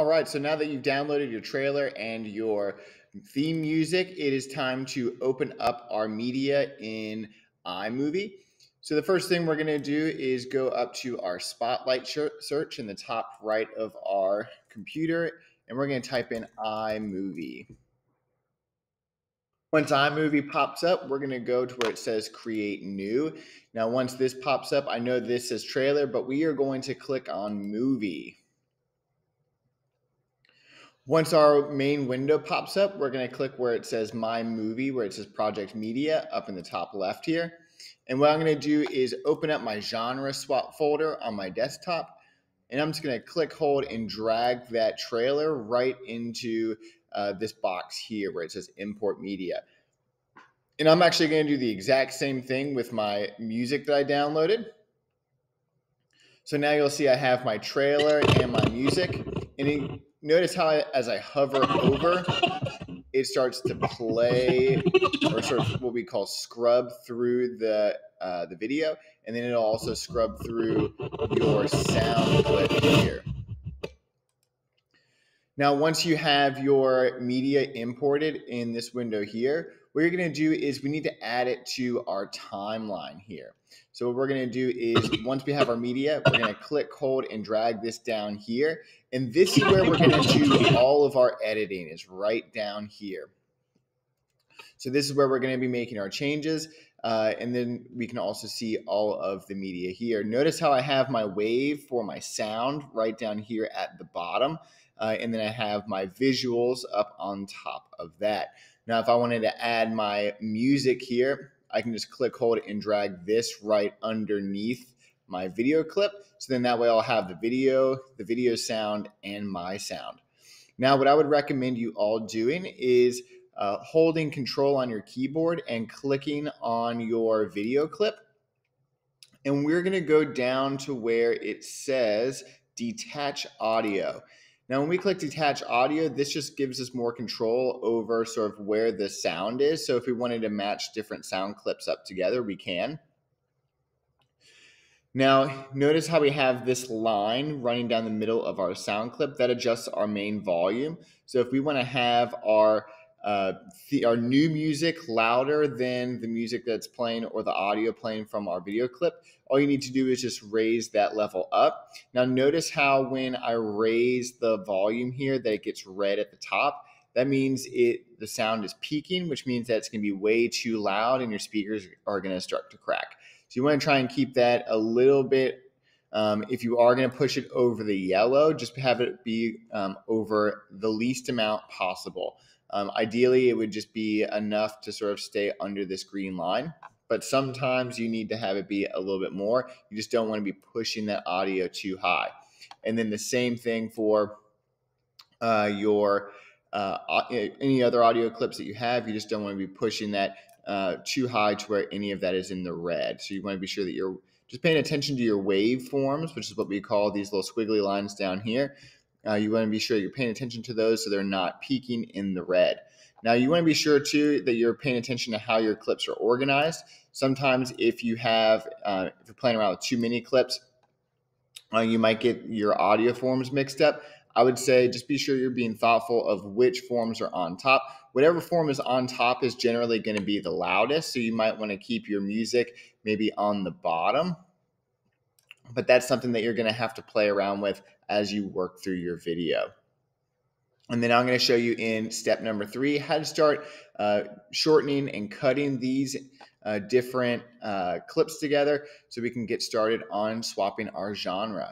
All right, so now that you've downloaded your trailer and your theme music, it is time to open up our media in iMovie. So the first thing we're going to do is go up to our Spotlight search in the top right of our computer, and we're going to type in iMovie. Once iMovie pops up, we're going to go to where it says Create New. Now, once this pops up, I know this says Trailer, but we are going to click on Movie. Once our main window pops up, we're going to click where it says My Movie, where it says Project Media up in the top left here. And what I'm going to do is open up my genre swap folder on my desktop. And I'm just going to click, hold, and drag that trailer right into this box here where it says Import Media. And I'm actually going to do the exact same thing with my music that I downloaded. So now you'll see I have my trailer and my music. And notice how as I hover over, it starts to play or sort of what we call scrub through the video. And then it'll also scrub through your sound clip here. Now, once you have your media imported in this window here, what you're going to do is we need to add it to our timeline here. So what we're going to do is once we have our media, we're going to click, hold, and drag this down here. And this is where we're going to do all of our editing, is right down here. So this is where we're going to be making our changes. And then we can also see all of the media here. Notice how I have my wave for my sound right down here at the bottom. And then I have my visuals up on top of that. Now, if I wanted to add my music here, I can just click, hold, and drag this right underneath my video clip. So then that way I'll have the video sound, and my sound. Now, what I would recommend you all doing is holding control on your keyboard and clicking on your video clip. And we're going to go down to where it says detach audio. Now, when we click detach audio, this just gives us more control over sort of where the sound is. So if we wanted to match different sound clips up together, we can. Now, notice how we have this line running down the middle of our sound clip that adjusts our main volume. So if we want to have our new music louder than the music that's playing or the audio playing from our video clip, all you need to do is just raise that level up. Now, notice how when I raise the volume here that it gets red at the top. That means the sound is peaking, which means that it's going to be way too loud and your speakers are going to start to crack. So you want to try and keep that a little bit. If you are going to push it over the yellow, just have it be over the least amount possible. Ideally, it would just be enough to sort of stay under this green line. But sometimes you need to have it be a little bit more. You just don't want to be pushing that audio too high. And then the same thing for your any other audio clips that you have. You just don't want to be pushing that too high to where any of that is in the red. So you want to be sure that you're just paying attention to your waveforms, which is what we call these little squiggly lines down here. You want to be sure that you're paying attention to those so they're not peaking in the red. Now, you want to be sure, too, that you're paying attention to how your clips are organized. Sometimes if you have, if you're playing around with too many clips, you might get your audio forms mixed up. I would say just be sure you're being thoughtful of which forms are on top. Whatever form is on top is generally going to be the loudest, so you might want to keep your music maybe on the bottom. But that's something that you're going to have to play around with as you work through your video. And then I'm going to show you in step number 3 how to start shortening and cutting these different clips together so we can get started on swapping our genre.